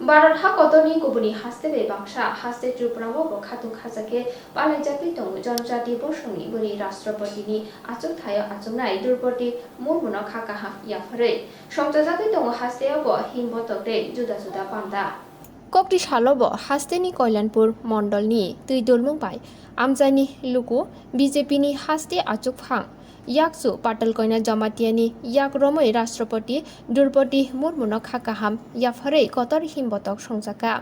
भारत हा कतनी गुबुनी हास्ते बे बांसा हास्ते त्रिपुराव बो खातु खाजाके पालाय जापि दङ जनजाति बसंनि बोरि राष्ट्रपतिनि आचुक थायो आचुकनाय द्रौपदी मुर्मुनो खाकाहा याफोरै संजाजापि दङ हास्तेयाव हिमबतकदे जुदा जुदा पामदा कक्ति सालब हास्तेनि कल्याणपुर मण्डलनि तैदुलमुंबाय आमजानि लुकु बीजेपीनि हास्ते आचुक फां याकसु पाटल कयना जमातियानि याक रमै राष्ट्रपति द्रौपदी मुर्मुनो खाकाहाम याफारै कतर हिमबतक संजाका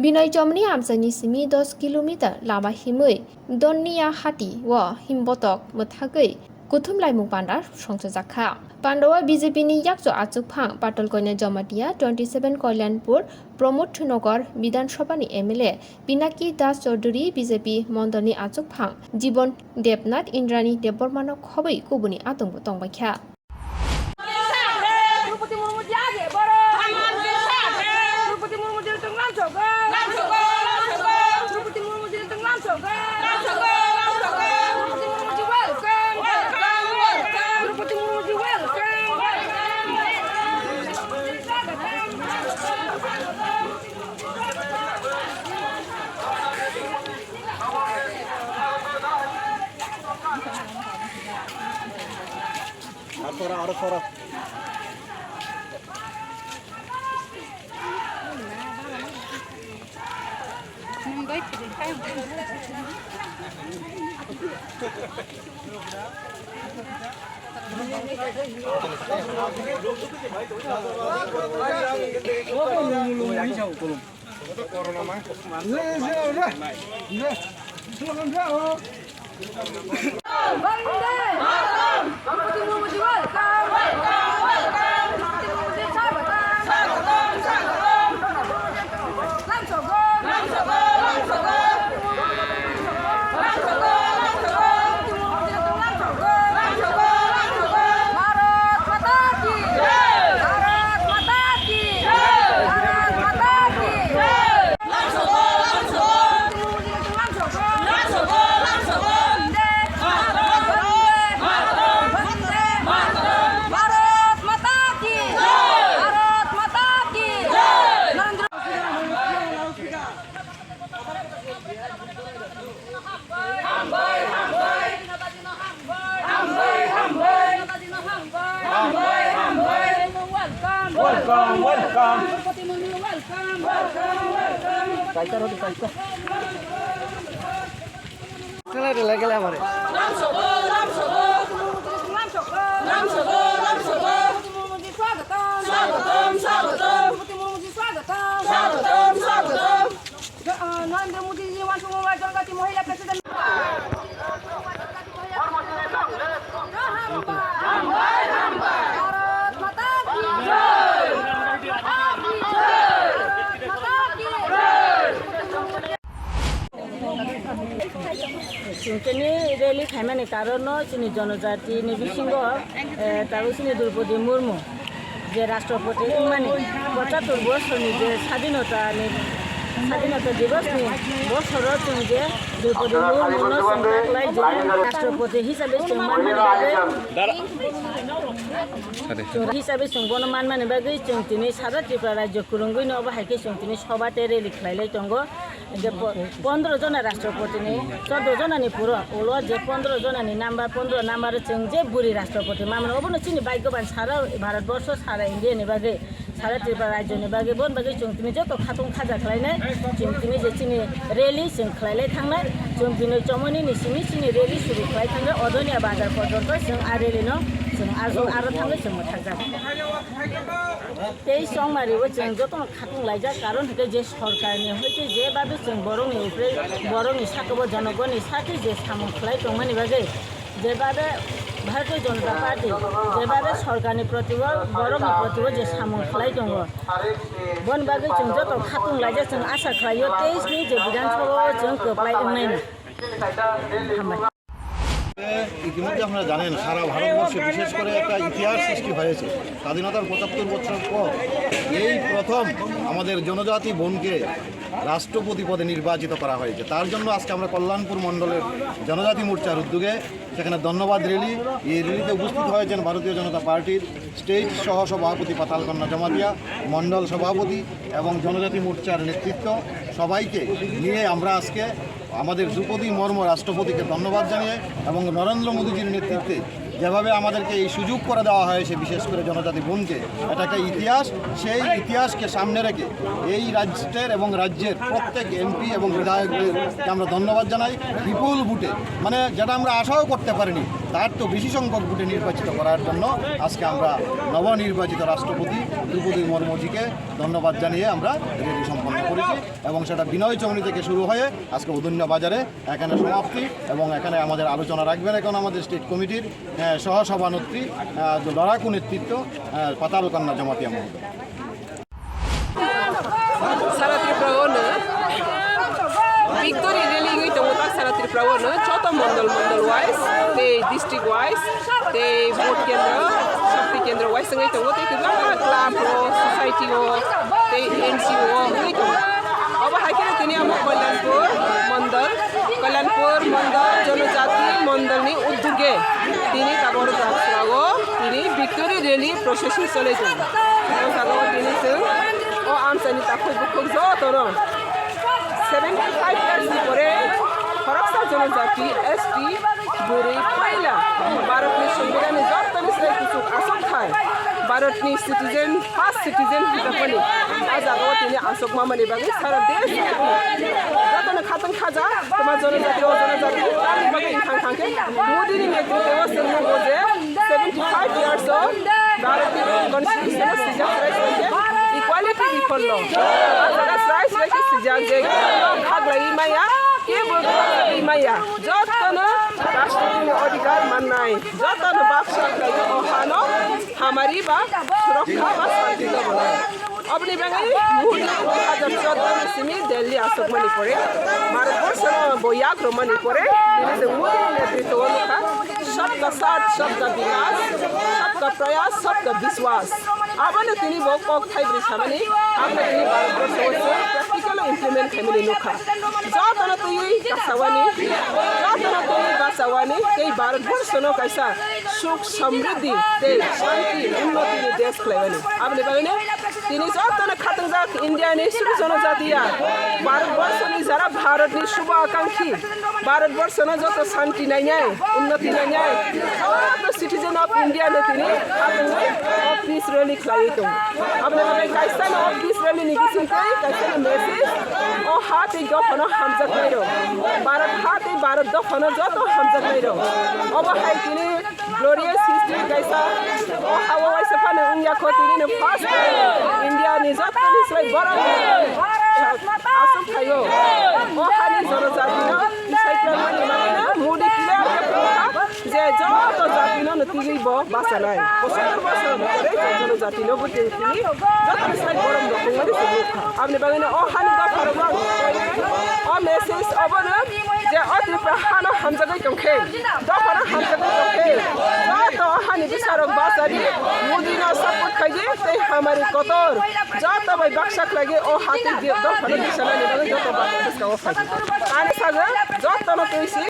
बिनय चमनि आमजानि सिमि 10 किलोमिटार लामा हिमै दन्निया हाटी व हिमबतक मोथागै कुथुम लाइमुं पान्डा संजाका पांडवा बीजेपीनि याकसु आचुक फां पाटल कयना जमातिया 27 कल्याणपुर प्रमोद नगर विधानसभानि एमएलए पिनाकी दास चौधुरी बीजेपी मण्डलनि आचुक फां जीवन देबनाथ इन्द्राणी देबबर्मानो खबै कुबुनि आतंक तंबायख्या Ahora. Welcome. Kaisa roti kaisa. Kela amare. Narendra Modi ji wants to move जनजाति महिला president Sungkeni rally khaimani karono chini जनजाति ni bisingo taru chini Droupadi Murmu je राष्ट्रपति mani 75 বছরনি যে স্বাধীনতা দিবস ni বছর chung je Draupadi मुर्मुनो sungkaklai je राष्ट्रपति hisabe sungmani hisabe sungbono manmani bagai chung tini sara tripura rajyo kurungui no bahaike chung tini sobate rally khlailai tongo je 15 jona राष्ट्रपति ni 14 jona ni puro olo je 15 jona ni number 15 number chung je buri राष्ट्रपति mamno obono chini baigoban sara bharatbor sara india ni bagai sara tripura rajyo ni bagai bon bagai chung tini joto khatung khaja khlainai chung tini je chini rally chung khlailai thangnai chung tini chomoni ni simi chini rally suru khlai thangnai odonia bazar porjonto chung a rally no chung aro thangnai chung mothakja tei songmari o chung joto khatung laija karon hike je sarkar ni hoite je babe chung borongni upre borongni sakobo jonogoni sate je samung khlai tongmani bagai je babe Bharatiya Janata party जेबारे सरकारनि प्रतिबो बरंनि प्रतिबो जे सामं खलाय दङ बन बागै जों जत खातुं लायजा जों आसा खालायो 23 नि जे विधानसभा जों कोप्लाय ओंनायनि ইতিমধ্যে আপনারা জানেন সারা ভারতবর্ষে বিশেষ করে একটা ইতিহাস সৃষ্টি হয়েছে স্বাধীনতার 75 বছর পর এই প্রথম আমাদের জনজাতি বোনকে রাষ্ট্রপতি পদে নির্বাচিত করা হয়েছে। তার জন্য আজকে আমরা কল্যাণপুর মণ্ডলের জনজাতি মোর্চার উদ্যোগে সেখানে ধন্যবাদ র্যালি, এই র্যালিতে উপস্থিত হয়েছেন ভারতীয় জনতা পার্টির স্টেট সহ সভাপতি পাতালকন্যা জমাতিয়া, মণ্ডল সভাপতি এবং জনজাতি মোর্চার নেতৃত্ব, সবাইকে নিয়ে আমরা আজকে আমাদের দ্রৌপদী মুর্মু রাষ্ট্রপতিকে ধন্যবাদ জানিয়ে এবং নরেন্দ্র মোদীজির নেতৃত্বে যেভাবে আমাদেরকে এই সুযোগ করে দেওয়া হয়েছে, বিশেষ করে জনজাতি বোনকে, এটা একটা ইতিহাস। সেই ইতিহাসকে সামনে রেখে এই রাষ্ট্রের এবং রাজ্যের প্রত্যেক এমপি এবং বিধায়কদেরকে আমরা ধন্যবাদ জানাই। বিপুল ভোটে, মানে যেটা আমরা আশাও করতে পারিনি, তার তো বেশি সংখ্যক ভোটে নির্বাচিত করার জন্য আজকে আমরা নবনির্বাচিত রাষ্ট্রপতি দ্রৌপদী মুর্মুজিকে ধন্যবাদ জানিয়ে আমরা র্যালি সম্পন্ন করেছি এবং সেটা বিনয় চৌমনি থেকে শুরু হয়ে আজকে উদন্য বাজারে এখানে সমাপ্তি। এবং এখানে আমাদের আলোচনা রাখবেন এখন আমাদের স্টেট কমিটির সহসভানেত্রী লড়াকু নেতৃত্ব পাতালকন্যা জমাতিয়া মহোদয়। Sara Tripraona, Victory Rally itu mutak Sara Tripraona, contoh mandal wise, the district wise, the vote kendra, Shakti kendra wise itu mutak itu club society the NGO itu. Apa akhirnya tini amu Kalanpur mandal Janajati mandal ni udduge tini kabor dasrago tini Victory Rally procession চলে যায়। সাগর tini sing আমসানি তাকো বুকুক যতরম 75 years পরে ফরাক্সা জনজাতি ST বুড়ি পয়লা ভারতের সংবিধানে যত কিছু আসক খায় ভারতনি সিটিজেন ফার্স্ট সিটিজেন হিসাবে আজ আগো তিনি আসক মামানি বাকি সারা দেশ যতন খাতন খাজা তোমার জনজাতি তার বাকি ইনখান খানকে মোদিনি নেতৃত্বে সঙ্গে বোঝে 75 ইয়ার্স ভারতীয় কনস্টিটিউশন সিজাক right equality before law. Ada rights bagi sejak jadi hak lagi maya, ke berlagi maya. Jatana राष्ट्रपति अधिकार माननाय, जतन बाक्सा लगी ओहानो हमारी बात सुरक्षा व शांति का बनाए। अपनी बंगाली मोदी 2014 में दिल्ली आसक मनी पड़े, भारतवर्ष बोयाक रोमनी पड़े, जिनसे मोदी नेतृत्व का सबका साथ, सबका विकास, सबका प्रयास, सबका विश्वास। आपने तिनी वो कॉक थाई ब्रिसामनी, आपने तिनी भारतवर्ष से प्रैक्टिकल इम्प्लीमेंट फैमिली लोखा। जातना तो ये कसवानी, जातना तो ये कसवानी, कई भारतवर्ष नो कैसा सुख समृद्धि, देश शांति, उन्नति ने देश खिलावानी। आपने बगैने तिनी जातना खतन जाक इंडिया ने शुरू जनजातिया, भारतवर्ष ने जरा भारत ने शुभ आकांक्षी, भारतवर्ष ने जो तो शांति नहीं है, उन्नति नहीं है, तो सिटीजन ऑफ इंडिया ने तिनी खतन ऑफ पीस रैली खिलाई तो। आपने बगैने कैसा ना ऑफ पीस रैली निकी सुनते, कैसा ना मैसेज, और हाथ एक दो फनो हमजक नहीं रो, भारत दो फनो जो तो हमजक नहीं रो। अब है तिनी ग्लोरियस हिस्ट्री कैसा, और हवा वैसे फने उन्या को तिनी ने फर्स्ट इंडिया ने जो तो निस्वाई बड़ा आसम खायो, और हानी जनजाति ना इसाई प्रमाण माने मोदी किले जे जो तो जाति ना नतीजे बो बासनाय, और जनजाति ना बुद्धि तिनी जो तो निस्वाई बड़ा लोग माने सब। आपने बगैने और हानी का फरमान, और मैसेज अब ना जे अति प्रहान हम जगह कमखे, दफना हम जगह कमखे, जो हानि विचारक बासारी मोदी ना सपोर्ट खाइए ते हमारी कतर, जो भाई बक्सक लगे ओ हाथी दफना दिशा में निकले जो तो बात इसका वो खाइए। आने सागर जो तो ना तो इसी